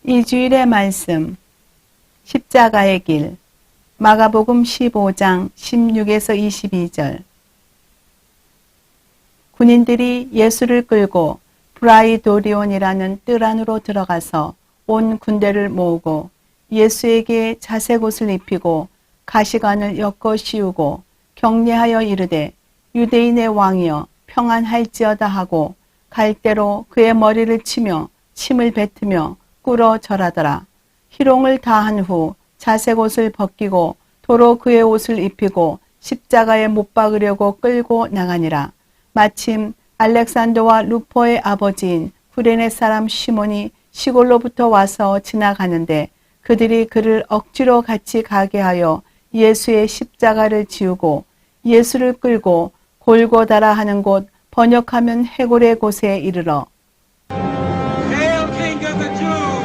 이 주일의 말씀, 십자가의 길, 마가복음 15장 16에서 22절. 군인들이 예수를 끌고 브라이도리온이라는 뜰 안으로 들어가서 온 군대를 모으고 예수에게 자색 옷을 입히고 가시관을 엮어 씌우고 격려하여 이르되 유대인의 왕이여 평안할지어다 하고 갈대로 그의 머리를 치며 침을 뱉으며 꿇어 절하더라. 희롱을 다한 후 자색 옷을 벗기고 도로 그의 옷을 입히고 십자가에 못 박으려고 끌고 나가니라. 마침 알렉산더와 루포의 아버지인 구레네 사람 시몬이 시골로부터 와서 지나가는데 그들이 그를 억지로 같이 가게 하여 예수의 십자가를 지우고 예수를 끌고 골고다라 하는 곳, 번역하면 해골의 곳에 이르러 Hail, King of the Jews!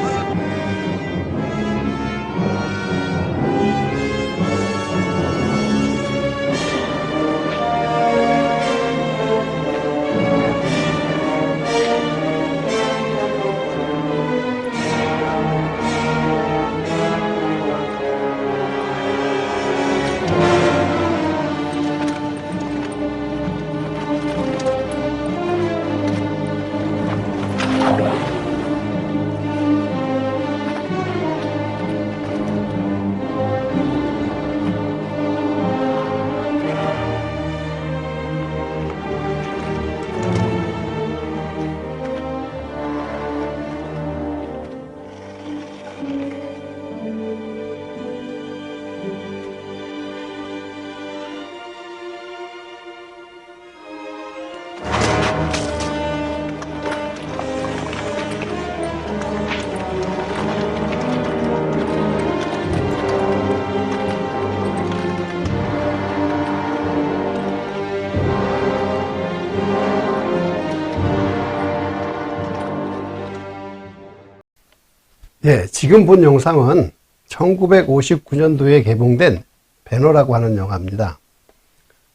예, 지금 본 영상은 1959년도에 개봉된 배너라고 하는 영화입니다.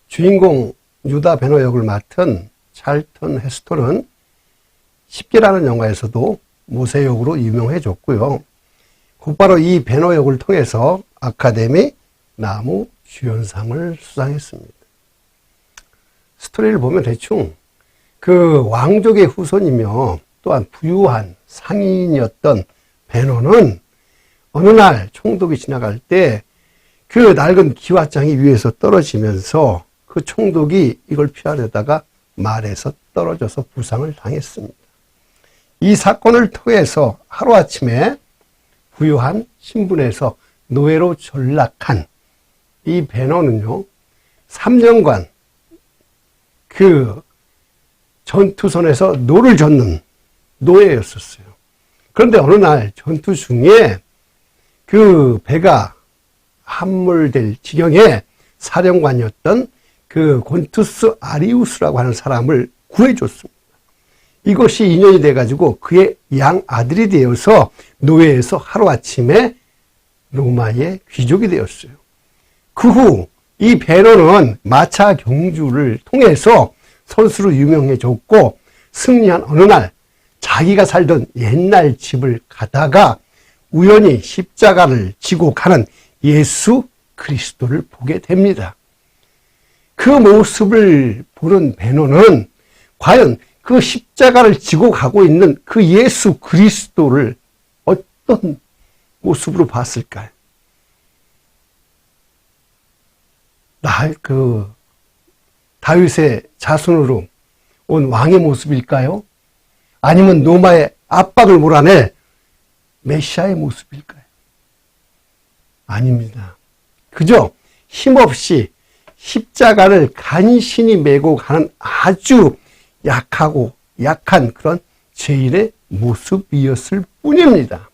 주인공 유다 배너 역을 맡은 찰턴 헤스턴은 10개라는 영화에서도 모세 역으로 유명해졌고요. 곧바로 이 배너 역을 통해서 아카데미 나무 주연상을 수상했습니다. 스토리를 보면 대충 그 왕족의 후손이며 또한 부유한 상인이었던 배너는 어느 날 총독이 지나갈 때 그 낡은 기와장이 위에서 떨어지면서 그 총독이 이걸 피하려다가 말에서 떨어져서 부상을 당했습니다. 이 사건을 통해서 하루아침에 부유한 신분에서 노예로 전락한 이 배너는요, 3년간 그 전투선에서 노를 젓는 노예였었어요. 그런데 어느 날 전투 중에 그 배가 함몰될 지경에 사령관이었던 그 곤투스 아리우스라고 하는 사람을 구해줬습니다. 이것이 인연이 돼가지고 그의 양 아들이 되어서 노예에서 하루아침에 로마의 귀족이 되었어요. 그 후 이 배너는 마차 경주를 통해서 선수로 유명해졌고 승리한 어느 날 자기가 살던 옛날 집을 가다가 우연히 십자가를 지고 가는 예수 그리스도를 보게 됩니다. 그 모습을 보는 배너는 과연 그 십자가를 지고 가고 있는 그 예수 그리스도를 어떤 모습으로 봤을까요? 다윗의 자손으로 온 왕의 모습일까요? 아니면 로마의 압박을 몰아낼 메시아의 모습일까요? 아닙니다. 그저 힘없이 십자가를 간신히 메고 가는 아주 약하고 약한 그런 죄인의 모습이었을 뿐입니다.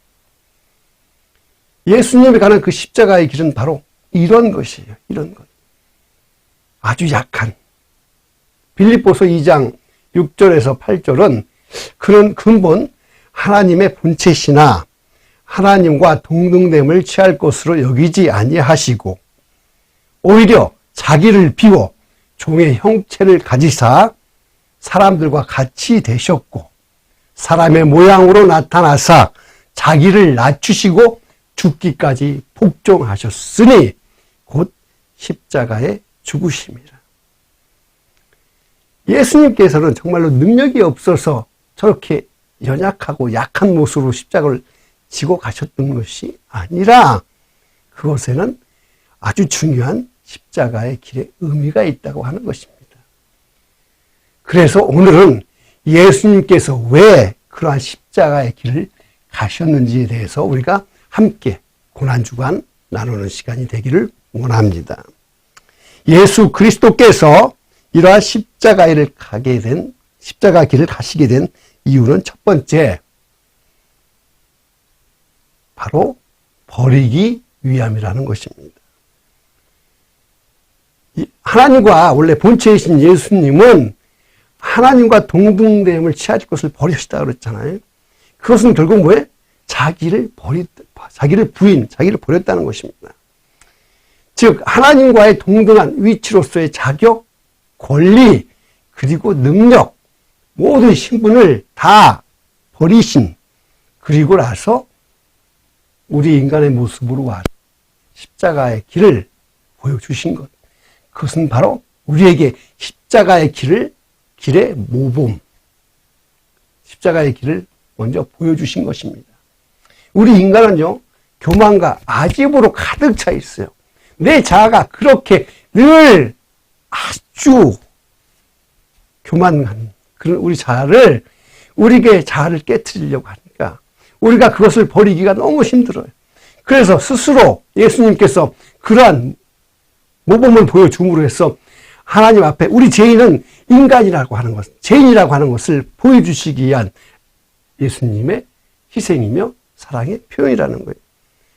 예수님이 가는 그 십자가의 길은 바로 이런 것이에요. 이런 것. 아주 약한. 빌립보서 2장 6절에서 8절은 그는 근본 하나님의 본체시나 하나님과 동등됨을 취할 것으로 여기지 아니하시고 오히려 자기를 비워 종의 형체를 가지사 사람들과 같이 되셨고 사람의 모양으로 나타나사 자기를 낮추시고 죽기까지 복종하셨으니 곧 십자가에 죽으심이라. 예수님께서는 정말로 능력이 없어서 저렇게 연약하고 약한 모습으로 십자가를 지고 가셨던 것이 아니라 그것에는 아주 중요한 십자가의 길에 의미가 있다고 하는 것입니다. 그래서 오늘은 예수님께서 왜 그러한 십자가의 길을 가셨는지에 대해서 우리가 함께 고난주간 나누는 시간이 되기를 원합니다. 예수 그리스도께서 이러한 십자가 길을 가시게 된 이유는 첫 번째, 바로 버리기 위함이라는 것입니다. 하나님과 원래 본체이신 예수님은 하나님과 동등됨을 취하실 것을 버리셨다 그랬잖아요. 그것은 결국 뭐예요? 자기를 버렸다는 것입니다. 즉 하나님과의 동등한 위치로서의 자격, 권리, 그리고 능력, 모든 신분을 다 버리신, 그리고 나서 우리 인간의 모습으로 와서 십자가의 길을 보여주신 것. 그것은 바로 우리에게 십자가의 길의 모범, 십자가의 길을 먼저 보여주신 것입니다. 우리 인간은요, 교만과 아집으로 가득 차 있어요. 내 자아가 그렇게 늘 아주 교만한 그런 우리 자아를, 우리의 자아를 깨트리려고 하니까 우리가 그것을 버리기가 너무 힘들어요. 그래서 스스로 예수님께서 그러한 모범을 보여줌으로 해서 하나님 앞에 우리 죄인은 인간이라고 하는 것, 죄인이라고 하는 것을 보여주시기 위한 예수님의 희생이며 사랑의 표현이라는 거예요.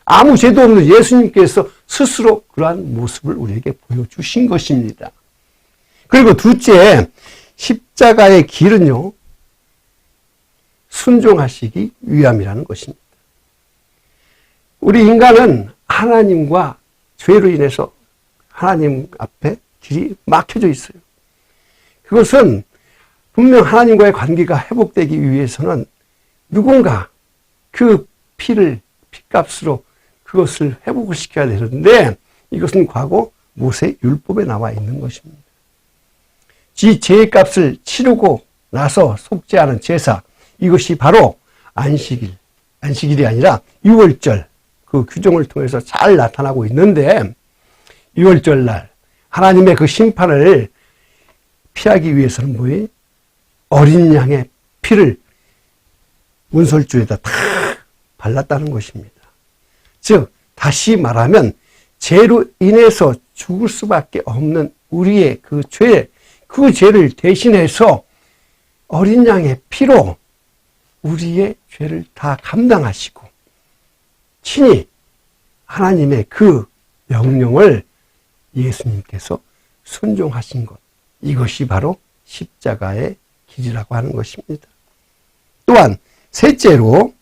아무 죄도 없는 예수님께서 스스로 그러한 모습을 우리에게 보여주신 것입니다. 그리고 둘째, 십자가의 길은요, 순종하시기 위함이라는 것입니다. 우리 인간은 하나님과 죄로 인해서 하나님 앞에 길이 막혀져 있어요. 그것은 분명 하나님과의 관계가 회복되기 위해서는 누군가 그 피값으로 그것을 회복을 시켜야 되는데, 이것은 과거 모세 율법에 나와 있는 것입니다. 지 죄의 값을 치르고 나서 속죄하는 제사, 이것이 바로 안식일이 아니라 유월절, 그 규정을 통해서 잘 나타나고 있는데, 유월절 날 하나님의 그 심판을 피하기 위해서는 뭐예요? 어린 양의 피를 문설주에다 다 발랐다는 것입니다. 즉 다시 말하면 죄로 인해서 죽을 수밖에 없는 우리의 그 죄를 대신해서 어린 양의 피로 우리의 죄를 다 감당하시고 친히 하나님의 그 명령을 예수님께서 순종하신 것, 이것이 바로 십자가의 길이라고 하는 것입니다. 또한 셋째로,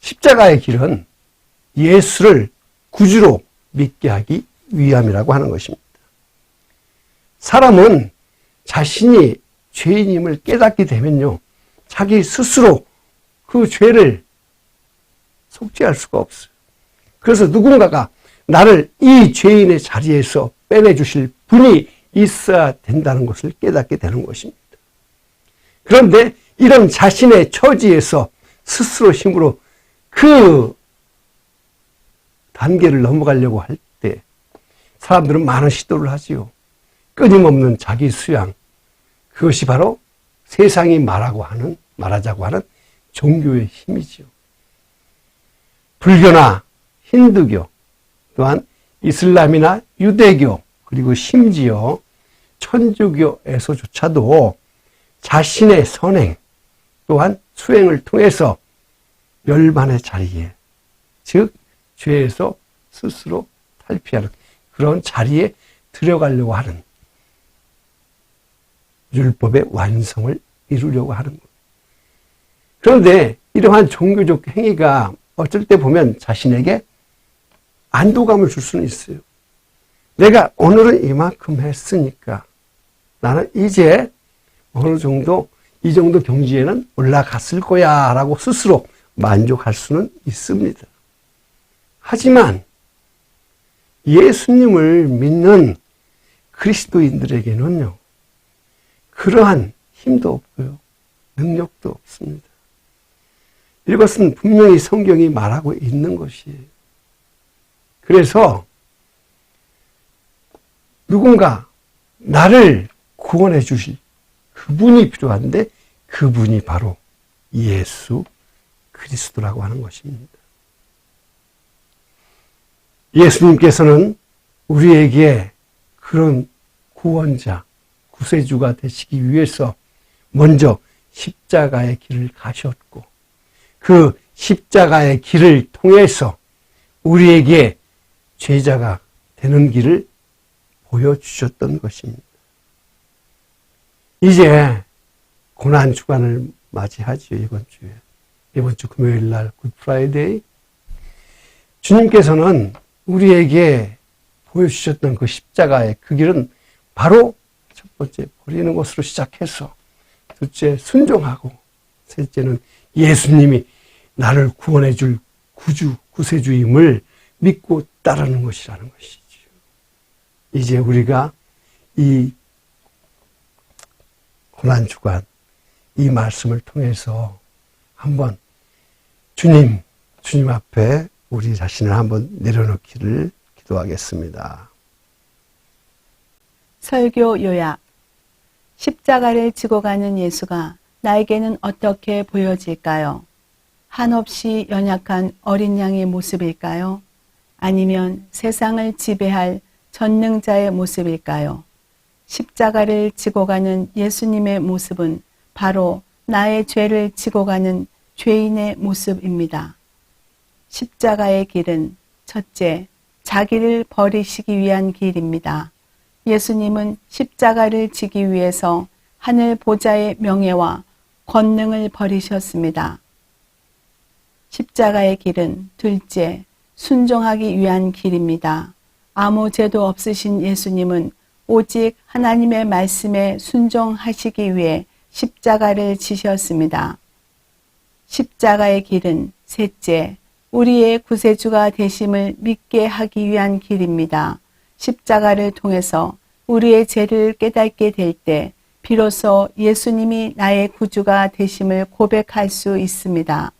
십자가의 길은 예수를 구주로 믿게 하기 위함이라고 하는 것입니다. 사람은 자신이 죄인임을 깨닫게 되면요, 자기 스스로 그 죄를 속죄할 수가 없어요. 그래서 누군가가 나를 이 죄인의 자리에서 빼내주실 분이 있어야 된다는 것을 깨닫게 되는 것입니다. 그런데 이런 자신의 처지에서 스스로 힘으로 그 단계를 넘어가려고 할 때 사람들은 많은 시도를 하지요. 끊임없는 자기 수양, 그것이 바로 세상이 말하자고 하는 종교의 힘이지요. 불교나 힌두교, 또한 이슬람이나 유대교, 그리고 심지어 천주교에서조차도 자신의 선행 또한 수행을 통해서 멸만의 자리에, 즉 죄에서 스스로 탈피하는 그런 자리에 들어가려고 하는, 율법의 완성을 이루려고 하는 것. 그런데 이러한 종교적 행위가 어쩔 때 보면 자신에게 안도감을 줄 수는 있어요. 내가 오늘은 이만큼 했으니까 나는 이제 어느 정도, 이 정도 경지에는 올라갔을 거야 라고 스스로 만족할 수는 있습니다. 하지만 예수님을 믿는 그리스도인들에게는요, 그러한 힘도 없고요, 능력도 없습니다. 이것은 분명히 성경이 말하고 있는 것이에요. 그래서 누군가 나를 구원해 주실 그분이 필요한데 그분이 바로 예수 그리스도라고 하는 것입니다. 예수님께서는 우리에게 그런 구원자, 구세주가 되시기 위해서 먼저 십자가의 길을 가셨고 그 십자가의 길을 통해서 우리에게 죄자가 되는 길을 보여주셨던 것입니다. 이제 고난주간을 맞이하지요, 이번 주에. 이번 주 금요일 날 굿프라이데이. 주님께서는 우리에게 보여주셨던 그 십자가의 그 길은 바로 첫 번째 버리는 것으로 시작해서 둘째 순종하고 셋째는 예수님이 나를 구원해 줄 구주, 구세주임을 믿고 따르는 것이라는 것이죠. 이제 우리가 이 고난주간 이 말씀을 통해서 한번 주님 앞에 우리 자신을 한번 내려놓기를 기도하겠습니다. 설교 요약. 십자가를 지고 가는 예수가 나에게는 어떻게 보여질까요? 한없이 연약한 어린 양의 모습일까요? 아니면 세상을 지배할 전능자의 모습일까요? 십자가를 지고 가는 예수님의 모습은 바로 나의 죄를 지고 가는 죄인의 모습입니다. 십자가의 길은 첫째, 자기를 버리시기 위한 길입니다. 예수님은 십자가를 지기 위해서 하늘 보좌의 명예와 권능을 버리셨습니다. 십자가의 길은 둘째, 순종하기 위한 길입니다. 아무 죄도 없으신 예수님은 오직 하나님의 말씀에 순종하시기 위해 십자가를 지셨습니다. 십자가의 길은 셋째, 우리의 구세주가 되심을 믿게 하기 위한 길입니다. 십자가를 통해서 우리의 죄를 깨닫게 될 때 비로소 예수님이 나의 구주가 되심을 고백할 수 있습니다.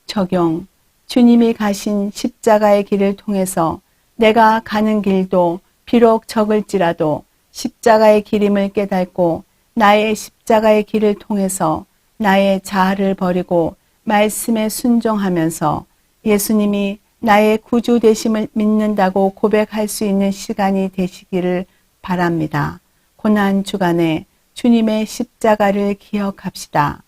적용. 주님이 가신 십자가의 길을 통해서 내가 가는 길도 비록 적을지라도 십자가의 길임을 깨닫고 나의 십자가의 길을 통해서 나의 자아를 버리고 말씀에 순종하면서 예수님이 나의 구주 되심을 믿는다고 고백할 수 있는 시간이 되시기를 바랍니다. 고난 주간에 주님의 십자가를 기억합시다.